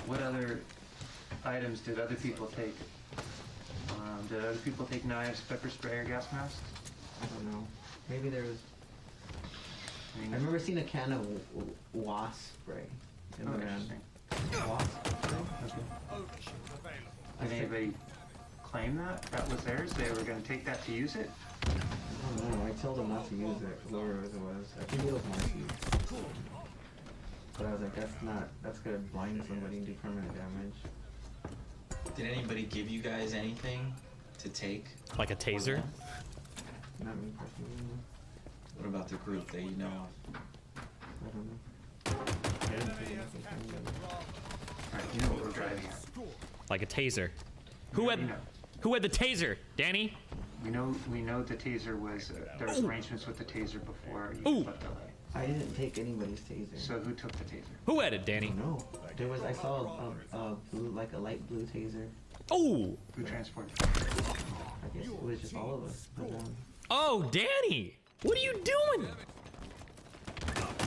What other items did other people take? Did other people take knives, pepper spray, or gas masks? I don't know. Maybe there was... I remember seeing a can of wasp spray in the van. Wasp spray? Okay. Did anybody claim that? That was theirs? They were going to take that to use it? I don't know. I told them not to use it, whoever it was. I think it was Marcy. But I was like, that's going to blind somebody and do permanent damage. Did anybody give you guys anything to take? Like a taser? Not me personally. What about the group that you know of? I don't know. I didn't take anything. Alright, you know what we're driving at. Like a taser. Who had the taser? Danny? We know the taser was there was arrangements with the taser before you left LA. I didn't take anybody's taser. So who took the taser? Who had it, Danny? No, there was. I saw a blue, like a light blue taser. Oh. Who transported? I guess it was just all of us. But, Oh, Danny! What are you doing?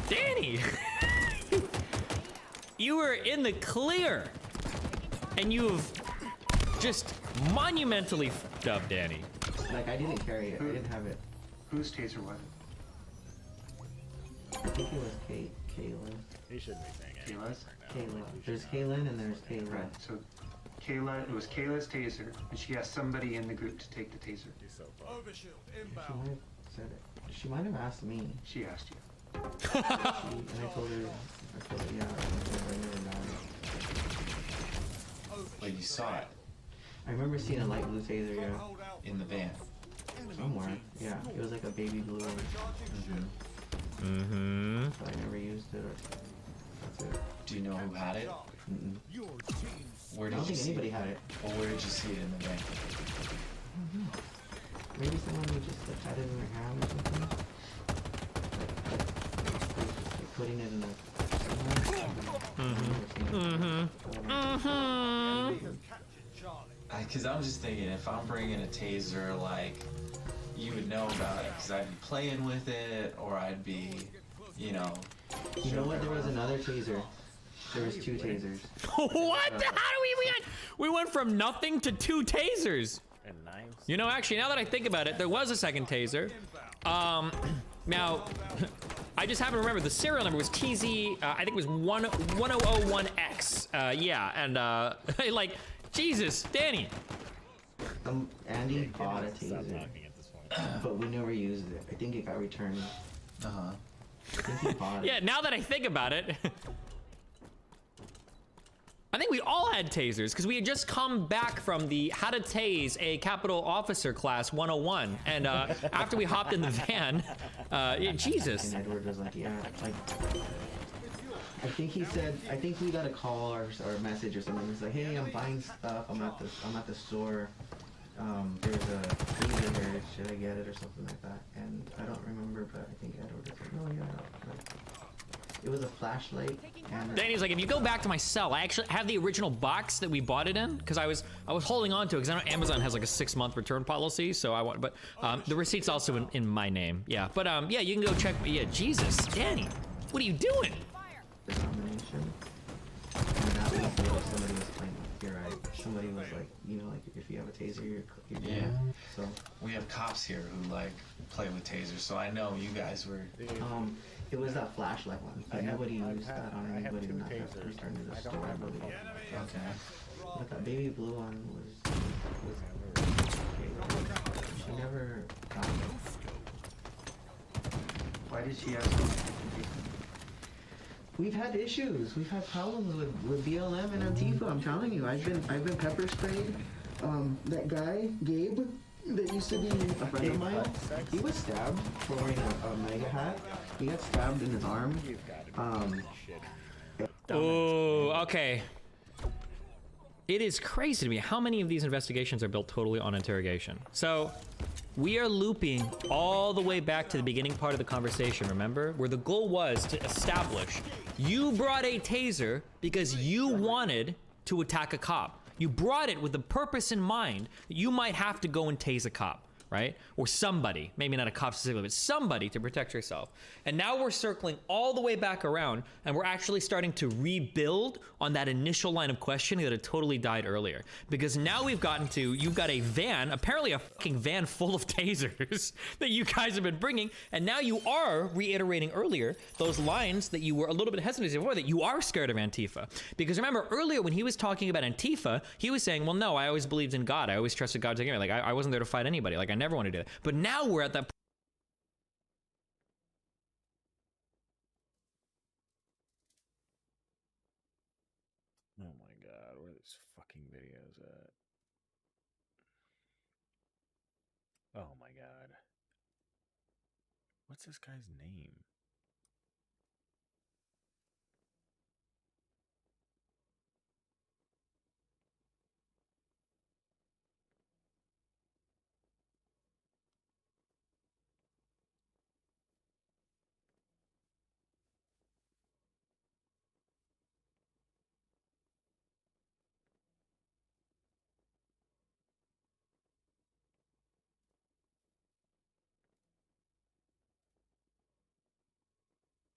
Danny! You were in the clear! And you've just monumentally fucked up, Danny. like I didn't carry it. I didn't have it. Whose taser was it? I think it was Kaylin. He shouldn't be saying anything. Kayla's? Kaylin. There's Kaylin and there's Kayla. Right. So Kayla, it was Kayla's taser, and she asked somebody in the group to take the taser. Overshield She inbound. might have said it. She might have asked me. She asked you. And I told her, yeah, I never got it. But you saw it I remember seeing a light blue taser, yeah. in the van. Somewhere. Yeah, it was like a baby blue one. Mm-hmm. But I never used it or that's it. Do you know who had it? Mm-mm. Where I did don't you think see anybody it? had it. Well, where did you see it in the van? I don't know. Maybe someone would just like had it in their hand or something. Like putting it in a Because I'm just thinking, if I'm bringing a taser, like, you would know about it, because I'd be playing with it, or I'd be, you know. You know what? There was another taser. There was two tasers. What? How do we went from nothing to 2 tasers? And knives. You know, actually, now that I think about it, there was a second taser. Now, I just happen to remember the serial number was TZ, I think it was 1001X. Yeah, and like, Jesus, Danny. Andy bought a taser, but we never used it. I think it got returned. Uh-huh. I think he bought it. Yeah, now that I think about it, I think we all had tasers because we had just come back from the How to Tase a Capitol Officer Class 101, and after we hopped in the van, Jesus. And Edward was like, yeah, like, I think he said, I think we got a call or a message or something. He's like, hey, I'm buying stuff. I'm at the store. There's a taser here. Should I get it or something like that? And I don't remember, but I think Edward was like, oh yeah. Like, it was a flashlight. And Danny's like, if you go back to my cell, I actually have the original box that we bought it in because I was holding on to it because I know Amazon has like a 6-month return policy, so I want. But the receipt's also in my name. Yeah, but yeah, you can go check. Yeah, Jesus, Danny, what are you doing? The combination. And that was what somebody was playing with. You're right. Somebody was like, you know, like if you have a taser, you're Yeah. So We have cops here who, like, play with tasers, so I know you guys were... it was that flashlight one. But nobody used that on anybody in that returned to the store, I believe. Okay. But that baby blue one was she never got it. Why did she ask you? We've had issues. We've had problems with BLM and Antifa. I'm telling you, I've been pepper sprayed. That guy Gabe, that used to be a friend of mine, he was stabbed for wearing a MAGA hat. He got stabbed in his arm. Oh, okay. It is crazy to me how many of these investigations are built totally on interrogation. So we are looping all the way back to the beginning part of the conversation, remember? Where the goal was to establish you brought a taser because you wanted to attack a cop. You brought it with the purpose in mind that you might have to go and tase a cop, right? Or somebody, maybe not a cop specifically, but somebody to protect yourself. And now we're circling all the way back around and we're actually starting to rebuild on that initial line of questioning that had totally died earlier. Because now we've gotten to, you've got a van, apparently a fucking van full of tasers that you guys have been bringing. And now you are reiterating earlier those lines that you were a little bit hesitant before, that you are scared of Antifa. Because remember earlier when he was talking about Antifa, he was saying, well, no, I always believed in God. I always trusted God to take me. Like I wasn't there to fight anybody. Like I never want to do that. But now we're at that point. Oh my god, where are these fucking videos at? Oh my god. What's this guy's name?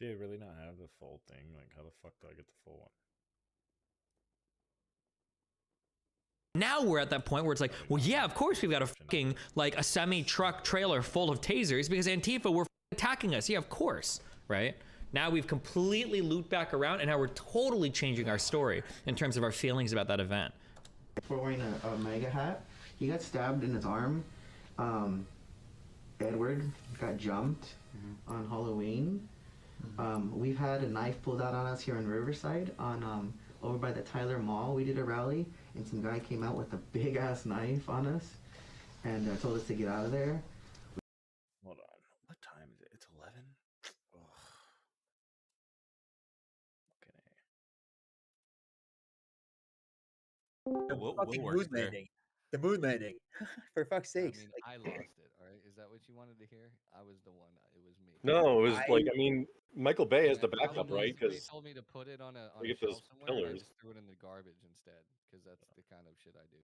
Did it really not have the full thing? Like, how the fuck do I get the full one? Now we're at that point where it's like, well, yeah, of course we've got a fucking, like, a semi-truck trailer full of tasers because Antifa were attacking us. Yeah, of course, right? Now we've completely looped back around, and now we're totally changing our story in terms of our feelings about that event. For wearing a MAGA hat, he got stabbed in his arm. Edward got jumped on Halloween. We've had a knife pulled out on us here in Riverside on over by the Tyler Mall. We did a rally, and some guy came out with a big ass knife on us, and told us to get out of there. Hold on. What time is it? It's 11? Ugh. The We'll fucking work moon there. landing. The moon landing. For fuck's sakes. I mean, I lost it. All right, is that what you wanted to hear? I was the one. It was me. No, it was I mean, Michael Bay is the And backup, probably right? somebody Because told me to put it on a you get those shelf somewhere, and I pillars. just threw it in the garbage instead, because that's the kind of shit I do.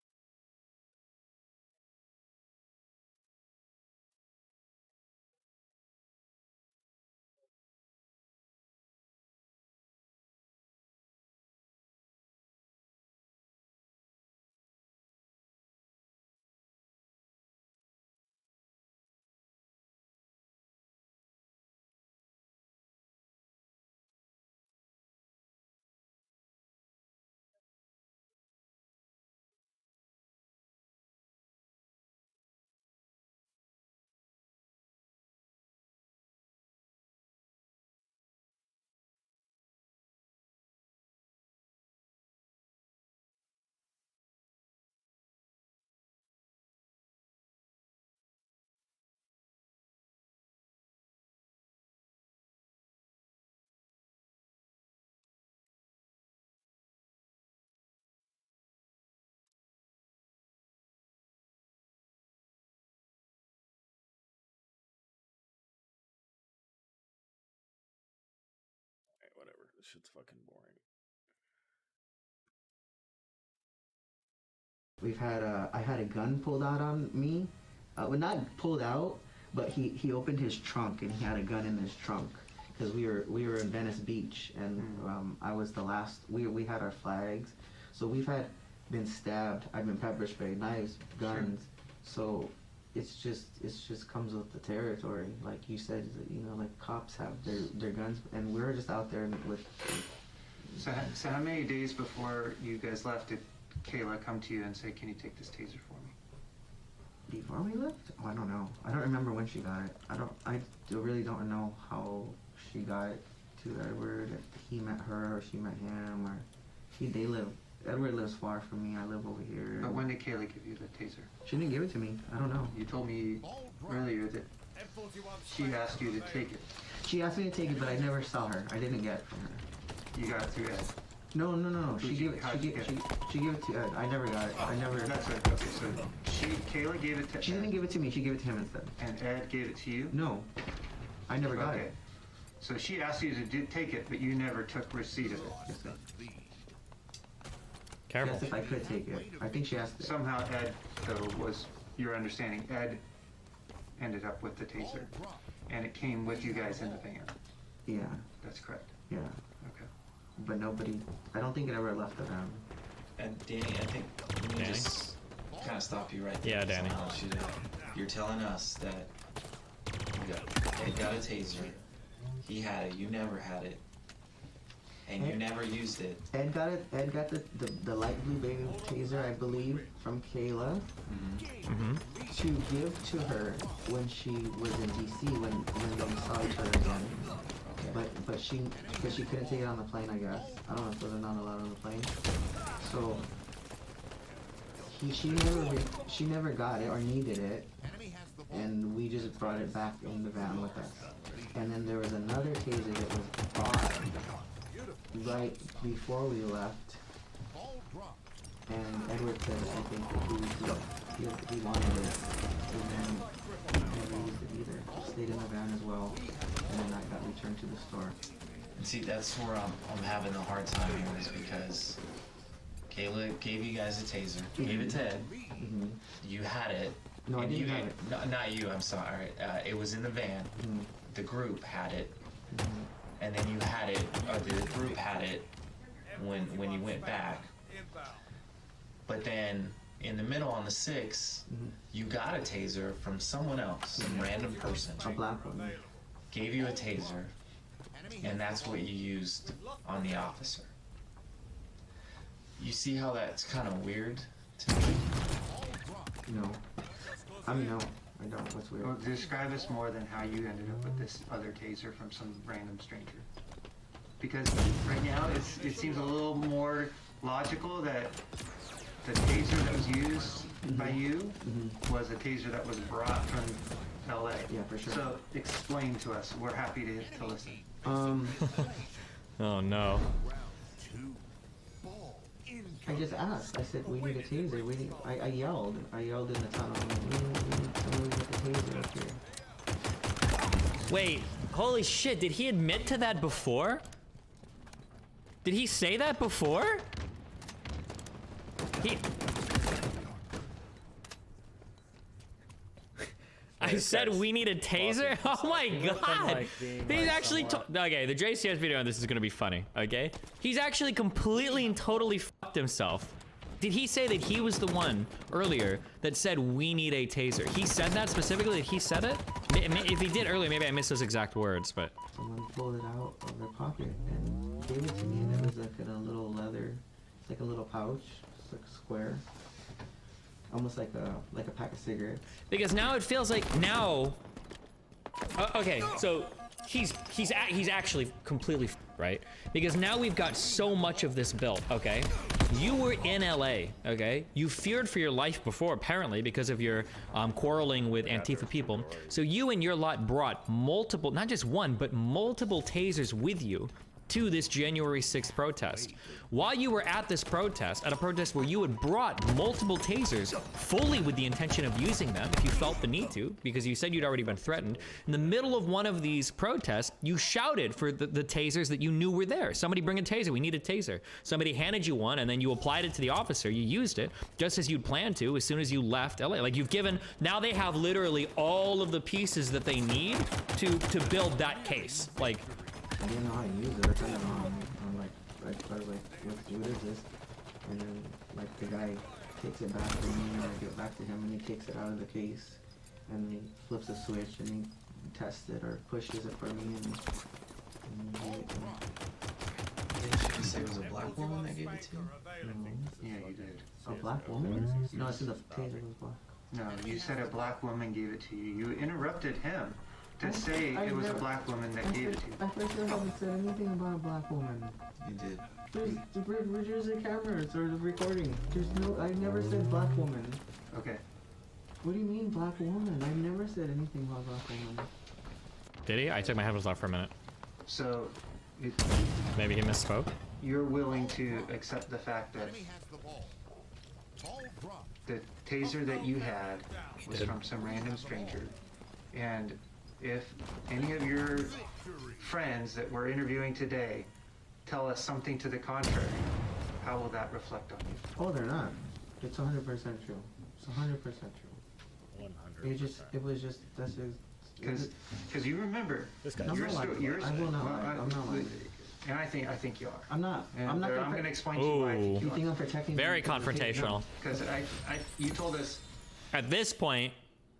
Alright, whatever. This shit's fucking boring. We've had I had a gun pulled out on me. Well, not pulled out, but he opened his trunk and he had a gun in his trunk because we were in Venice Beach, and I was the last. We had our flags, so we've been stabbed. I've been pepper sprayed, knives, guns. So it's just comes with the territory. Like you said, you know, like cops have their guns, and we're just out there with. So how many days before you guys left did Kayla come to you and say, "Can you take this taser for me"? Before we left? Oh, I don't know. I don't remember when she got it. I really don't know how she got it to Edward. If he met her or she met him, or they live. Edward lives far from me. I live over here. But when did Kayla give you the taser? She didn't give it to me. I don't know. You told me earlier that she asked you to take it. She asked me to take it, but I never saw her. I didn't get it from her. You got it through Ed. No. She gave it. She gave it to Ed. I never got it. I never. That's right. Okay, so Kayla gave it to. She didn't give it to me. She gave it to him instead. And Ed gave it to you? No, I never got it. So she asked you to take it, but you never took receipt of it. Yes, sir. Careful. She asked if I could take it. I think she asked. Somehow Ed, though, was your understanding. Ed ended up with the taser, and it came with you guys in the van. Yeah. That's correct. Yeah. Okay. But nobody. I don't think it ever left the van. And Danny, I think let me Danny? just kind of stop you right there. Yeah, 'cause I Danny. want you to- You're telling us that Ed got a taser, he had it, you never had it, and you never used it. Ed got it. Ed got the light blue baby taser, I believe, from Kayla to give to her when she was in DC when they saw each other again. But she couldn't take it on the plane, I guess. I don't know if those are not allowed on the plane. So she never got it or needed it, and we just brought it back in the van with us. And then there was another taser that was bought right before we left, and Edward said I think that he wanted it, and then he never used it either. Stayed in the van as well, and then that got returned to the store. And see, that's where I'm having a hard time here, is because Kayla gave you guys a taser, gave it to Ed, you had it. No, I and didn't you, have it. Not you, I'm sorry. It was in the van. The group had it. and then you had it, or the group had it when you went back. But then in the middle on the 6th, you got a taser from someone else, some random person. A black one. Gave you a taser, and that's what you used on the officer. You see how that's kind of weird to me? No. I mean, no. I don't. What's weird? Well, describe us more than how you ended up with this other taser from some random stranger. Because right now it seems a little more logical that the taser that was used by you was a taser that was brought from LA. Yeah, for sure. So explain to us. We're happy to listen. Oh no. I just asked. I said, we need a taser. We need, I yelled. I yelled in the tunnel. We need somebody with a taser up here. Wait, holy shit, did he admit to that before? Did he say that before? I said we need a taser? Oh my god! He's actually okay, the JCS video on this is gonna be funny, okay? He's actually completely and totally fucked himself. Did he say that he was the one earlier that said we need a taser? He said that specifically? Did he said it? If he did earlier, maybe I missed those exact words, but... Someone pulled it out of their pocket and gave it to me, and it was like in a little leather, it's like a little pouch, it's like a square. Almost like a pack of cigarettes. Because now it feels like now... okay, so he's actually completely right? Because now we've got so much of this built, okay? You were in LA, okay? You feared for your life before, apparently, because of your quarreling with Antifa people. So you and your lot brought multiple, not just one, but multiple tasers with you to this January 6th protest. While you were at this protest, at a protest where you had brought multiple tasers fully with the intention of using them if you felt the need to, because you said you'd already been threatened, in the middle of one of these protests, you shouted for the tasers that you knew were there. Somebody bring a taser, we need a taser. Somebody handed you one and then you applied it to the officer, you used it, just as you'd planned to as soon as you left LA. Like you've given, now they have literally all of the pieces that they need to build that case. Like, I didn't know how to use it. I turned it on. I'm like, I was like, what is this? And then, like, the guy takes it back from me, and I give it back to him, and he takes it out of the case, and he flips a switch, and he tests it or pushes it for me, and he gave it to me. Didn't you say it was a black woman that gave it to you? Yeah, you did. A black woman? No, I said the taser was black. No, you said a black woman gave it to you. You interrupted him to say it was a black woman that gave it to you. I for sure haven't said anything about a black woman. You did. Where's the cameras or the recording? There's no, I never said black woman. Okay. What do you mean black woman? I never said anything about black woman. did he? I took my headphones off for a minute. So, maybe he misspoke. You're willing to accept the fact that the taser that you had was from some random stranger, and if any of your friends that we're interviewing today tell us something to the contrary, how will that reflect on you? Oh, they're not. It's 100% true. It's 100% true. 100%. It was just, that's just... Because you remember, I will not lie. I'm not lying. And I think you are. I'm not. And I'm not I'm going to explain to you why I think you think I'm protecting Very confrontational. Because you told us... At this point,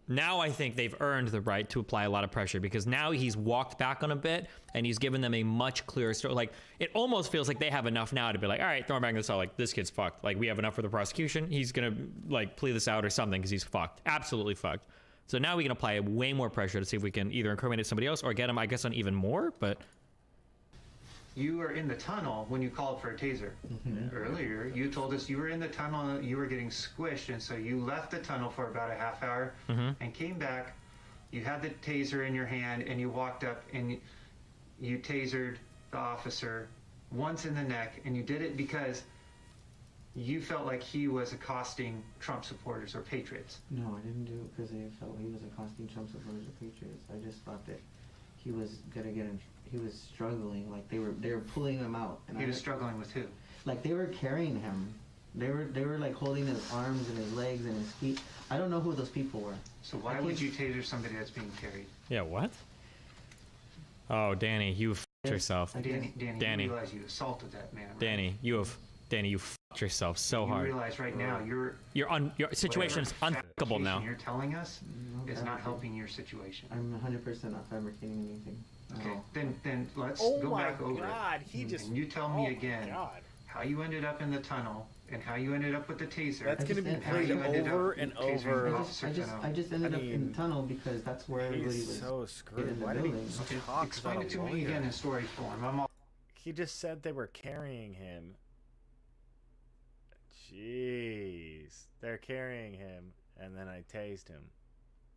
now I think they've earned the right to apply a lot of pressure, because now he's walked back on a bit and he's given them a much clearer story. Like, it almost feels like they have enough now to be like, all right, throw him back in the cell. Like, this kid's fucked. Like, we have enough for the prosecution. He's gonna like plea this out or something because he's fucked. Absolutely fucked. So now we can apply way more pressure to see if we can either incriminate somebody else or get him, I guess, on even more. But you were in the tunnel when you called for a taser. Earlier, you told us you were in the tunnel, you were getting squished, and so you left the tunnel for about a half hour and came back. You had the taser in your hand, and you walked up and you tasered the officer once in the neck, and you did it because you felt like he was accosting Trump supporters or patriots. No, I didn't do it because I felt he was accosting Trump supporters or patriots. I just thought that he was gonna get in. He was struggling, like they were pulling him out. And he was struggling with who? Like they were carrying him. They were like holding his arms and his legs and his feet. I don't know who those people were. So why would you taser somebody that's being carried? yeah, what? Oh, Danny, you yourself. Danny, Danny. you realize you assaulted that man. Right? Danny, you fucked yourself so You hard. realize right now your situation is unfuckable now. You're telling us is not helping your situation. I'm 100% not fabricating anything. Okay, then let's Oh go my back over God, it. he just- And you tell oh me my again God. how you ended up in the tunnel and how you ended up with the taser. That's gonna be and how played you ended over up and tasering over. the officer tunnel. I just ended up in the tunnel because that's where everybody He's was so in screwed. the Why did he building. Okay, talk explain about it to a me again lawyer? in story form. I'm all He just said they were carrying him. Jeez. They're carrying him, and then I tased him.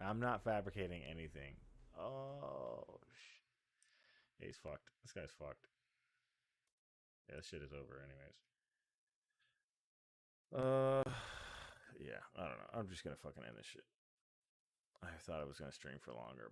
I'm not fabricating anything. Oh, he's fucked. This guy's fucked. Yeah, this shit is over anyways. Yeah, I don't know. I'm just gonna fucking end this shit. I thought I was gonna stream for longer, but